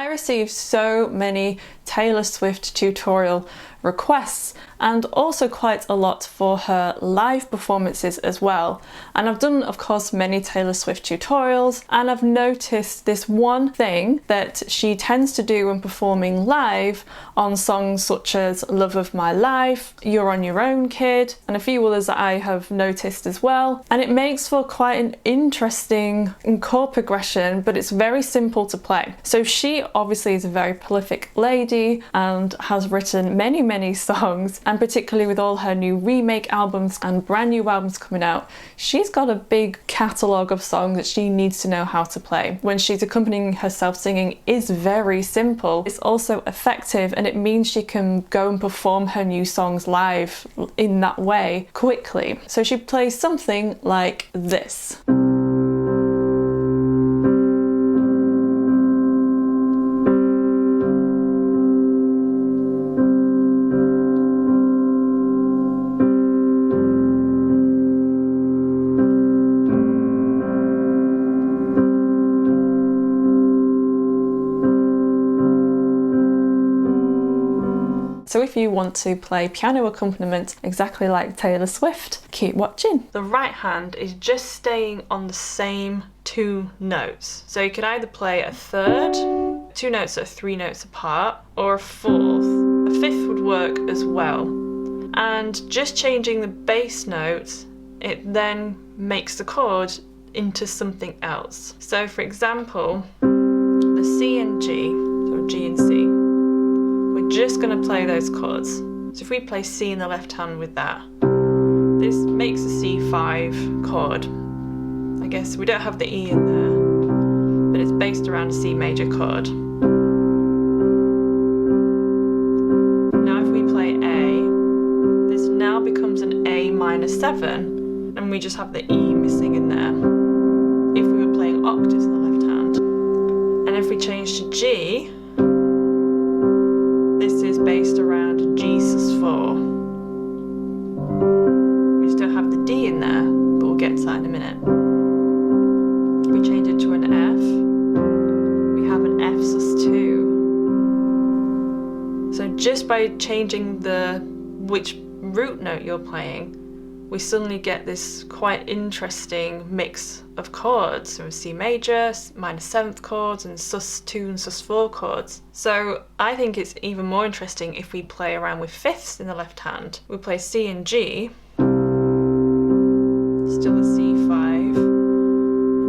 received so many Taylor Swift tutorial requests, and also quite a lot for her live performances as well. And I've done, of course, many Taylor Swift tutorials, and I've noticed this one thing that she tends to do when performing live on songs such as Love of My Life, You're on Your Own Kid, and a few others that I have noticed as well. And it makes for quite an interesting chord progression, but it's very simple to play. So she obviously is a very prolific lady and has written many songs, and particularly with all her new remake albums and brand new albums coming out, she's got a big catalogue of songs that she needs to know how to play. When she's accompanying herself singing is very simple. It's also effective, and it means she can go and perform her new songs live in that way quickly. So she plays something like this. So if you want to play piano accompaniment exactly like Taylor Swift, keep watching. The right hand is just staying on the same 2 notes. So you could either play a third, 2 notes that are 3 notes apart, or a fourth. A fifth would work as well. And just changing the bass notes, it then makes the chord into something else. So for example, the C and G, so G and C, just going to play those chords. So if we play C in the left hand with that, this makes a C5 chord. I guess we don't have the E in there, but it's based around a C major chord. Now if we play A, this now becomes an A minor 7, and we just have the E missing in there. If we were playing octaves in the left hand. And if we change to G, this is based around G sus4. We still have the D in there, but we'll get to that in a minute. If we change it to an F, we have an F sus2. So just by changing which root note you're playing, we suddenly get this quite interesting mix of chords. So C major, minor 7th chords, and sus2 and sus4 chords. So I think it's even more interesting if we play around with fifths in the left hand. We play C and G, still a C5.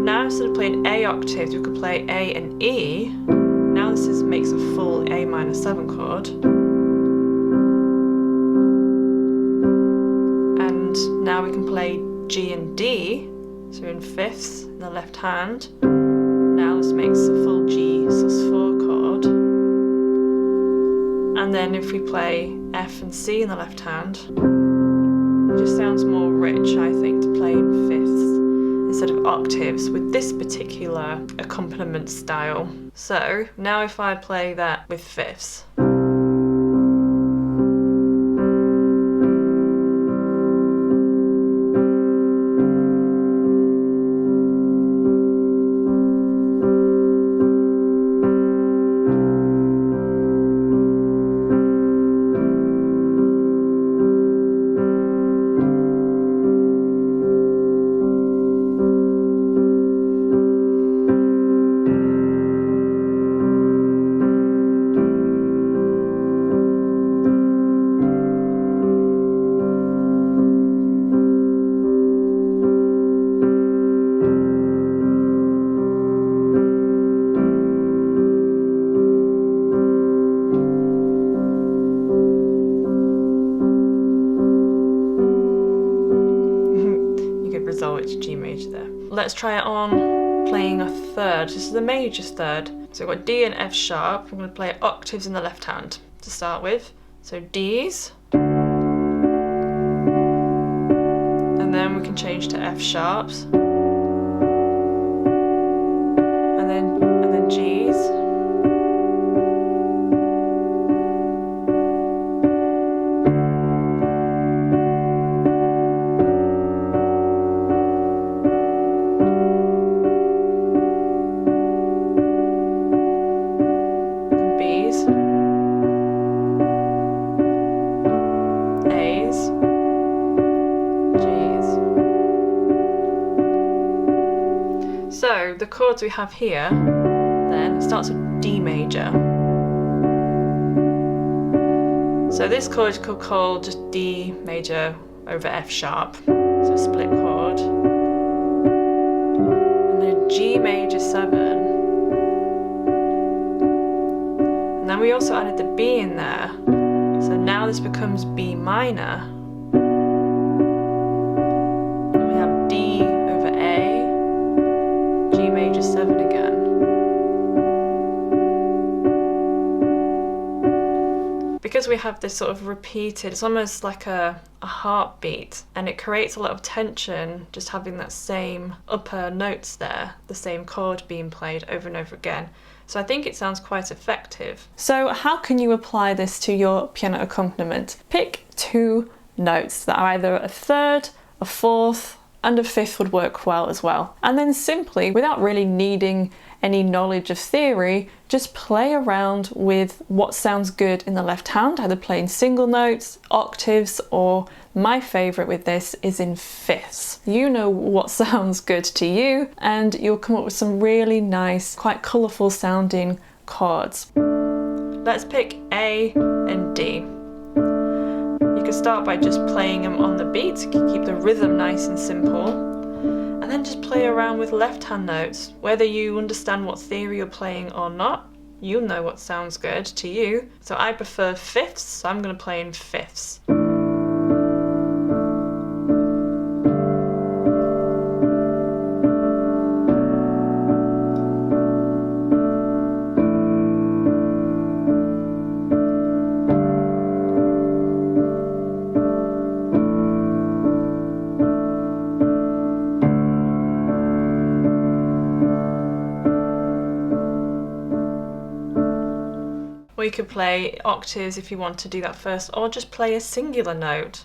Now instead of playing A octaves, we could play A and E. Now this makes a full A minor 7 chord. Now we can play G and D, so in fifths in the left hand. Now this makes a full G sus4 chord. And then if we play F and C in the left hand, it just sounds more rich, I think, to play in fifths instead of octaves with this particular accompaniment style. So now if I play that with fifths. G major there. Let's try it on playing a third. This is the major third. So we've got D and F sharp. I'm going to play octaves in the left hand to start with. So D's. And then we can change to F sharps. And then G's. So the chords we have here then starts with D major. So this chord you could call just D major over F sharp, so split chord. And then G major 7. And then we also added the B in there. So now this becomes B minor. Then we have D over A, G major 7 again. Because we have this sort of repeated, it's almost like a heartbeat, and it creates a lot of tension just having that same upper notes there, the same chord being played over and over again. So I think it sounds quite effective. So how can you apply this to your piano accompaniment? Pick 2 notes that are either a third, a fourth, and a fifth would work well as well. And then simply, without really needing any knowledge of theory, just play around with what sounds good in the left hand, either playing single notes, octaves, or my favourite with this is in fifths. You know what sounds good to you, and you'll come up with some really nice, quite colourful sounding chords. Let's pick A and D. You can start by just playing them on the beat to keep the rhythm nice and simple. And then just play around with left-hand notes. Whether you understand what theory you're playing or not, you'll know what sounds good to you. So I prefer fifths, so I'm going to play in fifths. Or you could play octaves if you want to do that first, or just play a singular note.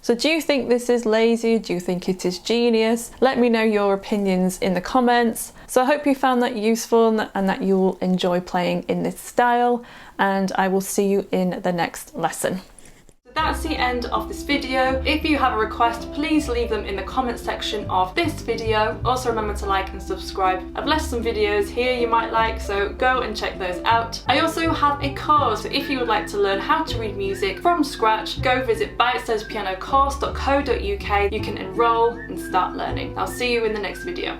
So do you think this is lazy? Do you think it is genius? Let me know your opinions in the comments. So I hope you found that useful and that you will enjoy playing in this style, and I will see you in the next lesson. That's the end of this video. If you have a request, please leave them in the comment section of this video. Also remember to like and subscribe. I've left some videos here you might like, so go and check those out. I also have a course, so if you would like to learn how to read music from scratch, go visit Bitesize Piano Course.co.uk. You can enroll and start learning. I'll see you in the next video.